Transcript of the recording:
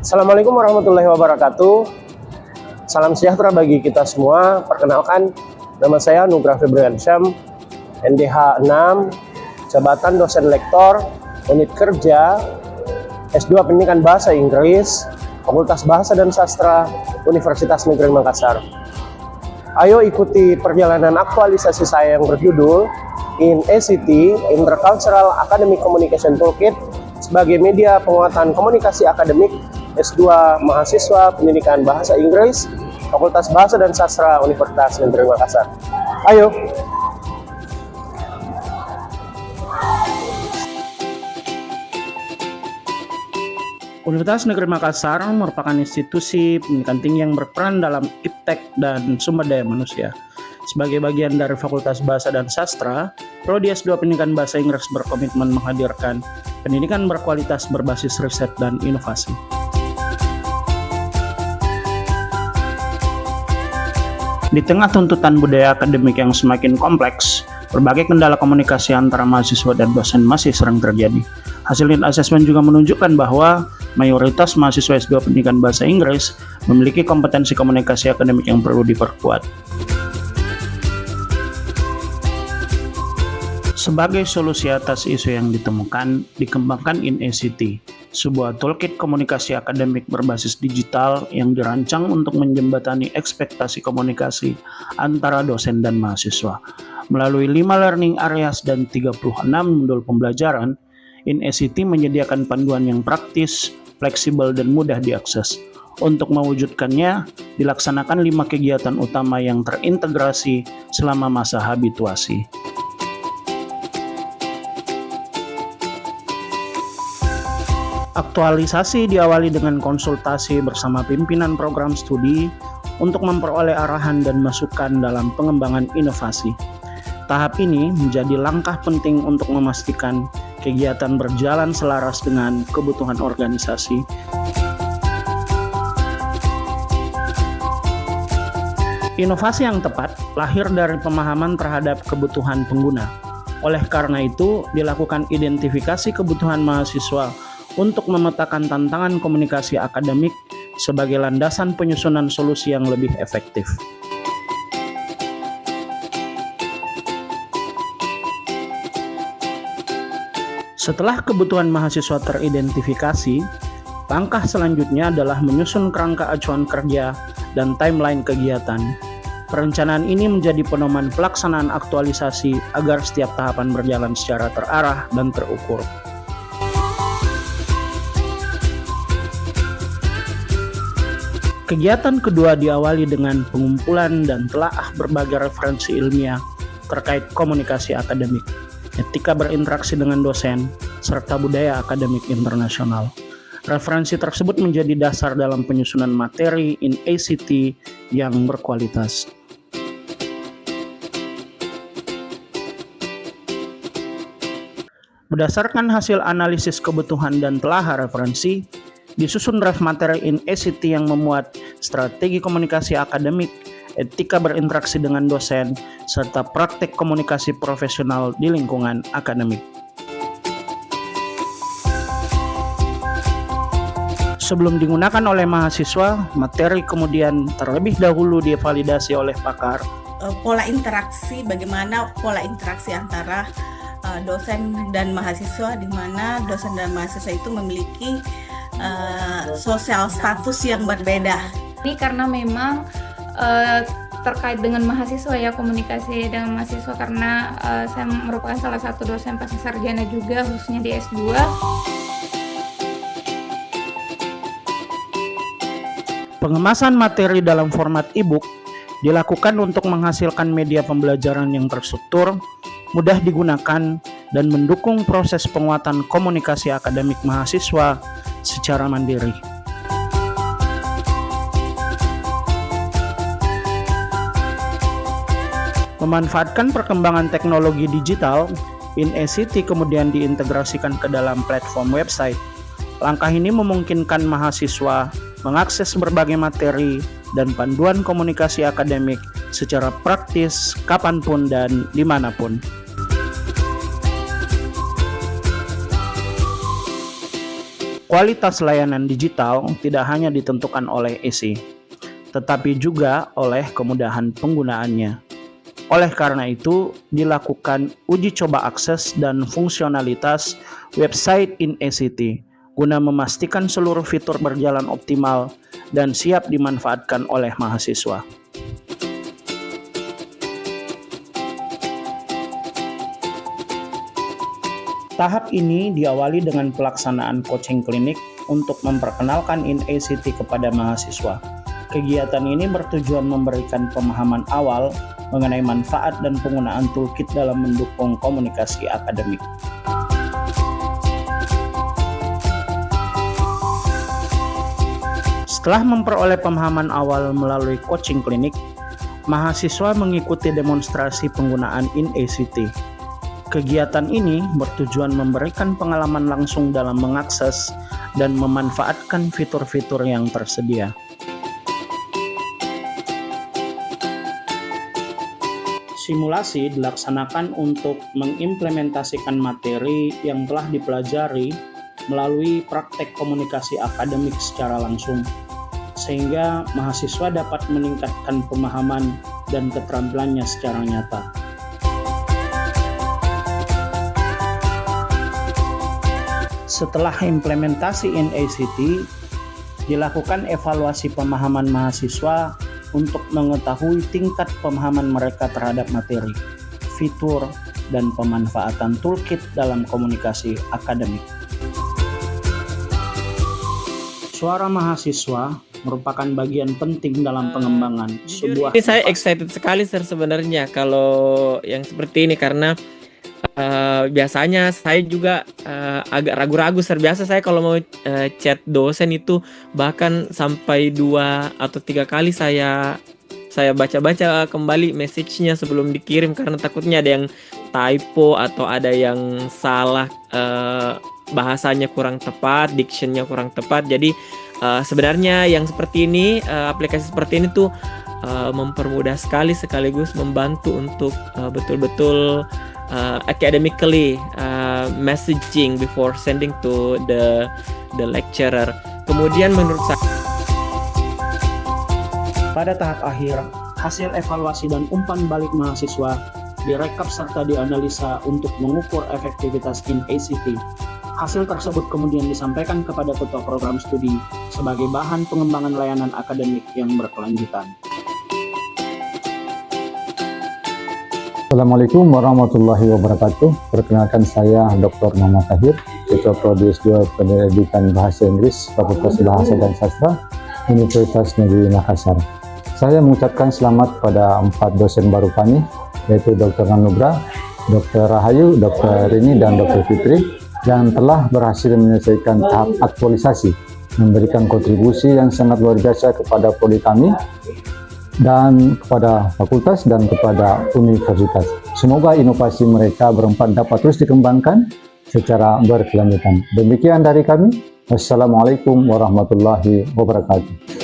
Assalamualaikum warahmatullahi wabarakatuh. Salam sejahtera bagi kita semua. Perkenalkan, nama saya Nugraha Febriansyah, NDH 6, jabatan dosen lektor, unit kerja, S2 Pendidikan Bahasa Inggris, Fakultas Bahasa dan Sastra, Universitas Negeri Makassar. Ayo ikuti perjalanan aktualisasi saya yang berjudul InACT, Intercultural Academic Communication Toolkit, sebagai media penguatan komunikasi akademik S2 Mahasiswa Pendidikan Bahasa Inggris, Fakultas Bahasa dan Sastra, Universitas Negeri Makassar. Ayo! Universitas Negeri Makassar merupakan institusi pendidikan tinggi yang berperan dalam iptek dan sumber daya manusia. Sebagai bagian dari Fakultas Bahasa dan Sastra, Prodi S2 Pendidikan Bahasa Inggris berkomitmen menghadirkan pendidikan berkualitas berbasis riset dan inovasi. Di tengah tuntutan budaya akademik yang semakin kompleks, berbagai kendala komunikasi antara mahasiswa dan dosen masih sering terjadi. Hasil lead assessment juga menunjukkan bahwa mayoritas mahasiswa S2 Pendidikan Bahasa Inggris memiliki kompetensi komunikasi akademik yang perlu diperkuat. Sebagai solusi atas isu yang ditemukan, dikembangkan InACT, sebuah toolkit komunikasi akademik berbasis digital yang dirancang untuk menjembatani ekspektasi komunikasi antara dosen dan mahasiswa. Melalui 5 learning areas dan 36 modul pembelajaran, InACT menyediakan panduan yang praktis, fleksibel, dan mudah diakses. Untuk mewujudkannya, dilaksanakan 5 kegiatan utama yang terintegrasi selama masa habituasi. Aktualisasi diawali dengan konsultasi bersama pimpinan program studi untuk memperoleh arahan dan masukan dalam pengembangan inovasi. Tahap ini menjadi langkah penting untuk memastikan kegiatan berjalan selaras dengan kebutuhan organisasi. Inovasi yang tepat lahir dari pemahaman terhadap kebutuhan pengguna. Oleh karena itu, dilakukan identifikasi kebutuhan mahasiswa untuk memetakan tantangan komunikasi akademik sebagai landasan penyusunan solusi yang lebih efektif. Setelah kebutuhan mahasiswa teridentifikasi, langkah selanjutnya adalah menyusun kerangka acuan kerja dan timeline kegiatan. Perencanaan ini menjadi pedoman pelaksanaan aktualisasi agar setiap tahapan berjalan secara terarah dan terukur. Kegiatan kedua diawali dengan pengumpulan dan telaah berbagai referensi ilmiah terkait komunikasi akademik, etika berinteraksi dengan dosen, serta budaya akademik internasional. Referensi tersebut menjadi dasar dalam penyusunan materi InACT yang berkualitas. Berdasarkan hasil analisis kebutuhan dan telaah referensi, disusun draft materi InACT yang memuat strategi komunikasi akademik, etika berinteraksi dengan dosen, serta praktek komunikasi profesional di lingkungan akademik. Sebelum digunakan oleh mahasiswa, materi kemudian terlebih dahulu divalidasi oleh pakar. Pola interaksi, bagaimana pola interaksi antara dosen dan mahasiswa, di mana dosen dan mahasiswa itu memiliki sosial status yang berbeda. Ini karena memang terkait dengan mahasiswa ya, komunikasi dengan mahasiswa, karena saya merupakan salah satu dosen pasca sarjana juga, khususnya di S2. Pengemasan materi dalam format e-book dilakukan untuk menghasilkan media pembelajaran yang terstruktur, mudah digunakan, dan mendukung proses penguatan komunikasi akademik mahasiswa secara mandiri. Memanfaatkan perkembangan teknologi digital, InACT kemudian diintegrasikan ke dalam platform website. Langkah ini memungkinkan mahasiswa mengakses berbagai materi dan panduan komunikasi akademik secara praktis kapanpun dan dimanapun. Kualitas layanan digital tidak hanya ditentukan oleh isi, tetapi juga oleh kemudahan penggunaannya. Oleh karena itu, dilakukan uji coba akses dan fungsionalitas website InACT guna memastikan seluruh fitur berjalan optimal dan siap dimanfaatkan oleh mahasiswa. Tahap ini diawali dengan pelaksanaan coaching klinik untuk memperkenalkan InACT kepada mahasiswa. Kegiatan ini bertujuan memberikan pemahaman awal mengenai manfaat dan penggunaan toolkit dalam mendukung komunikasi akademik. Setelah memperoleh pemahaman awal melalui coaching klinik, mahasiswa mengikuti demonstrasi penggunaan InACT. Kegiatan ini bertujuan memberikan pengalaman langsung dalam mengakses dan memanfaatkan fitur-fitur yang tersedia. Simulasi dilaksanakan untuk mengimplementasikan materi yang telah dipelajari melalui praktek komunikasi akademik secara langsung, sehingga mahasiswa dapat meningkatkan pemahaman dan keterampilannya secara nyata. Setelah implementasi InACT, dilakukan evaluasi pemahaman mahasiswa untuk mengetahui tingkat pemahaman mereka terhadap materi, fitur, dan pemanfaatan toolkit dalam komunikasi akademik. Suara mahasiswa merupakan bagian penting dalam pengembangan sebuah. Ini saya excited sekali sebenarnya kalau yang seperti ini karena biasanya saya juga agak ragu-ragu. Biasa saya kalau mau chat dosen itu bahkan sampai 2 atau 3 kali saya baca-baca kembali message-nya sebelum dikirim karena takutnya ada yang typo atau ada yang salah, bahasanya kurang tepat, diction-nya kurang tepat. Jadi sebenarnya yang seperti ini, aplikasi seperti ini tuh mempermudah sekali sekaligus membantu untuk betul-betul academically messaging before sending to the lecturer. Kemudian menurut saya pada tahap akhir, hasil evaluasi dan umpan balik mahasiswa direkap serta dianalisa untuk mengukur efektivitas InACT. Hasil tersebut kemudian disampaikan kepada ketua program studi sebagai bahan pengembangan layanan akademik yang berkelanjutan. Assalamualaikum warahmatullahi wabarakatuh. Perkenalkan saya Dr. Muhammad Tahir, Ketua Prodi S2 Pendidikan Bahasa Inggris Fakultas Bahasa dan Sastra Universitas Negeri Makassar. Saya mengucapkan selamat pada 4 dosen baru kami, yaitu Dr. Nanubra, Dr. Rahayu, Dr. Rini, dan Dr. Fitri, yang telah berhasil menyelesaikan tahap aktualisasi, memberikan kontribusi yang sangat luar biasa kepada prodi kami, dan kepada fakultas dan kepada universitas. Semoga inovasi mereka berempat dapat terus dikembangkan secara berkelanjutan. Demikian dari kami. Wassalamualaikum warahmatullahi wabarakatuh.